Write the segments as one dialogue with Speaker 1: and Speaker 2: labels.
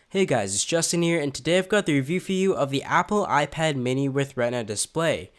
Speaker 1: Hey guys, it's Justin here, and today I've got the review for you of the Apple iPad mini with Retina Display.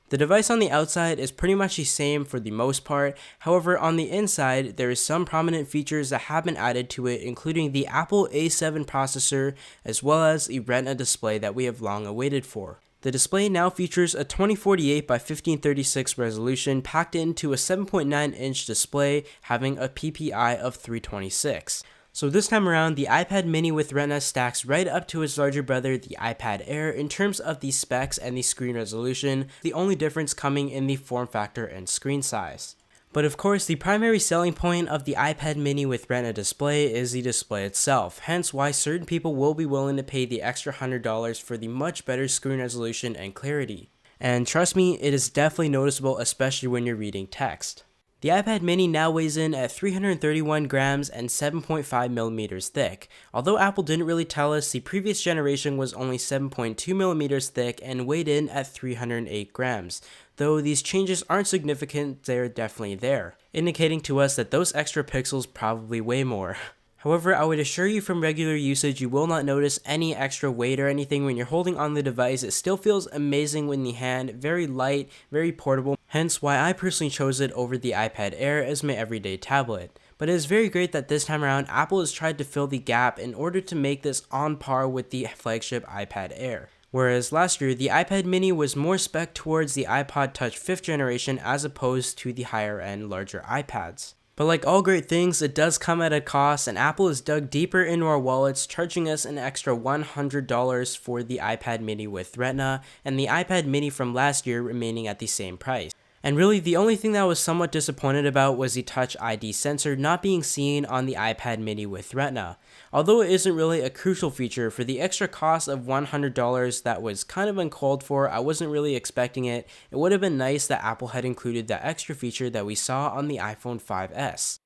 Speaker 1: The device on the outside is pretty much the same for the most part, however on the inside there is some prominent features that have been added to it, including the Apple A7 processor as well as a Retina display that we have long awaited for. The display now features a 2048 by 1536 resolution packed into a 7.9-inch display having a PPI of 326. So this time around, the iPad mini with Retina stacks right up to its larger brother, the iPad Air, in terms of the specs and the screen resolution, the only difference coming in the form factor and screen size. But of course, the primary selling point of the iPad mini with Retina display is the display itself, hence why certain people will be willing to pay the extra $100 for the much better screen resolution and clarity. And trust me, it is definitely noticeable, especially when you're reading text. The iPad mini now weighs in at 331 grams and 7.5 millimeters thick. Although Apple didn't really tell us, the previous generation was only 7.2 millimeters thick and weighed in at 308 grams. Though these changes aren't significant, they're definitely there, indicating to us that those extra pixels probably weigh more. However, I would assure you from regular usage you will not notice any extra weight or anything when you're holding on the device. It still feels amazing in the hand, very light, very portable, hence why I personally chose it over the iPad Air as my everyday tablet. But it is very great that this time around Apple has tried to fill the gap in order to make this on par with the flagship iPad Air. Whereas last year, the iPad mini was more spec towards the iPod Touch 5th generation as opposed to the higher end larger iPads. But like all great things, it does come at a cost, and Apple has dug deeper into our wallets, charging us an extra $100 for the iPad mini with Retina, and the iPad mini from last year remaining at the same price. And really, the only thing that I was somewhat disappointed about was the Touch ID sensor not being seen on the iPad mini with Retina. Although it isn't really a crucial feature, for the extra cost of $100 that was kind of uncalled for, I wasn't really expecting it. It would have been nice that Apple had included that extra feature that we saw on the iPhone 5S.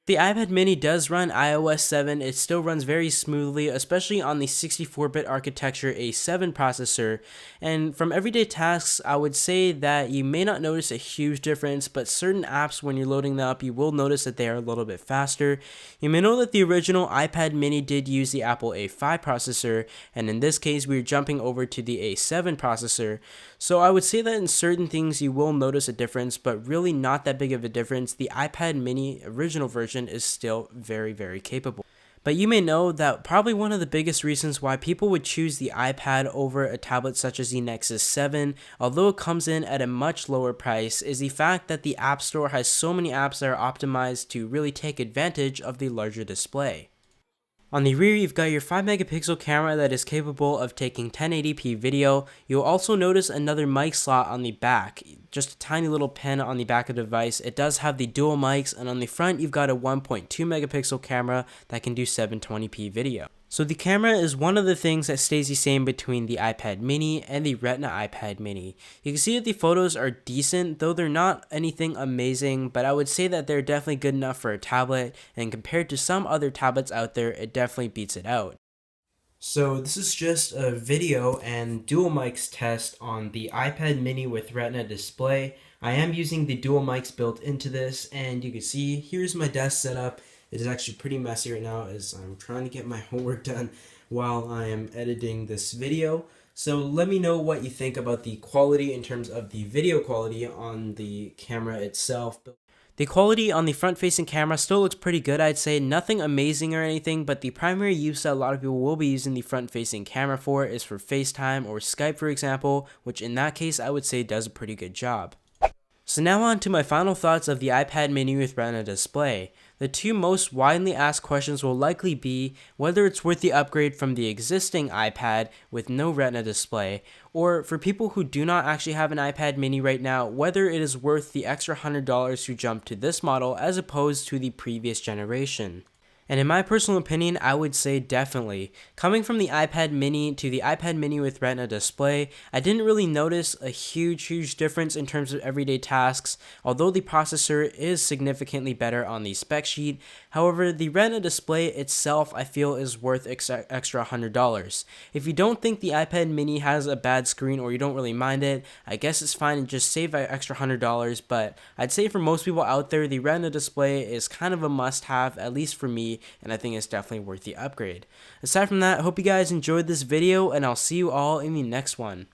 Speaker 1: The iPad mini does run iOS 7, it still runs very smoothly, especially on the 64-bit architecture A7 processor, and from everyday tasks I would say that you may not notice a huge difference, but certain apps when you're loading them up you will notice that they are a little bit faster. You may know that the original iPad mini did use the Apple A5 processor, and in this case we're jumping over to the A7 processor, so I would say that in certain things you will notice a difference, but really not that big of a difference. The iPad mini original version is still very capable. But you may know that probably one of the biggest reasons why people would choose the iPad over a tablet such as the Nexus 7, although it comes in at a much lower price, is the fact that the App Store has so many apps that are optimized to really take advantage of the larger display. On the rear, you've got your 5-megapixel camera that is capable of taking 1080p video. You'll also notice another mic slot on the back, just a tiny little pin on the back of the device. It does have the dual mics, and on the front, you've got a 1.2 megapixel camera that can do 720p video. So the camera is one of the things that stays the same between the iPad mini and the Retina iPad mini. You can see that the photos are decent, though they're not anything amazing, but I would say that they're definitely good enough for a tablet, and compared to some other tablets out there, it definitely beats it out. So this is just a video and dual mics test on the iPad mini with Retina display. I am using the dual mics built into this, and you can see here's my desk setup. It is actually pretty messy right now as I'm trying to get my homework done while I am editing this video. So let me know what you think about the quality in terms of the video quality on the camera itself. The quality on the front-facing camera still looks pretty good, I'd say. Nothing amazing or anything, but the primary use that a lot of people will be using the front-facing camera for is for FaceTime or Skype, for example, which in that case I would say does a pretty good job. So now on to my final thoughts of the iPad mini with Retina display. The two most widely asked questions will likely be whether it's worth the upgrade from the existing iPad with no Retina display, or for people who do not actually have an iPad mini right now, whether it is worth the extra $100 to jump to this model as opposed to the previous generation. And in my personal opinion, I would say definitely. Coming from the iPad mini to the iPad mini with Retina display, I didn't really notice a huge difference in terms of everyday tasks, although the processor is significantly better on the spec sheet. However, the Retina display itself I feel is worth extra $100. If you don't think the iPad mini has a bad screen or you don't really mind it, I guess it's fine and just save that extra $100, but I'd say for most people out there, the Retina display is kind of a must-have, at least for me, and I think it's definitely worth the upgrade. Aside from that, I hope you guys enjoyed this video, and I'll see you all in the next one.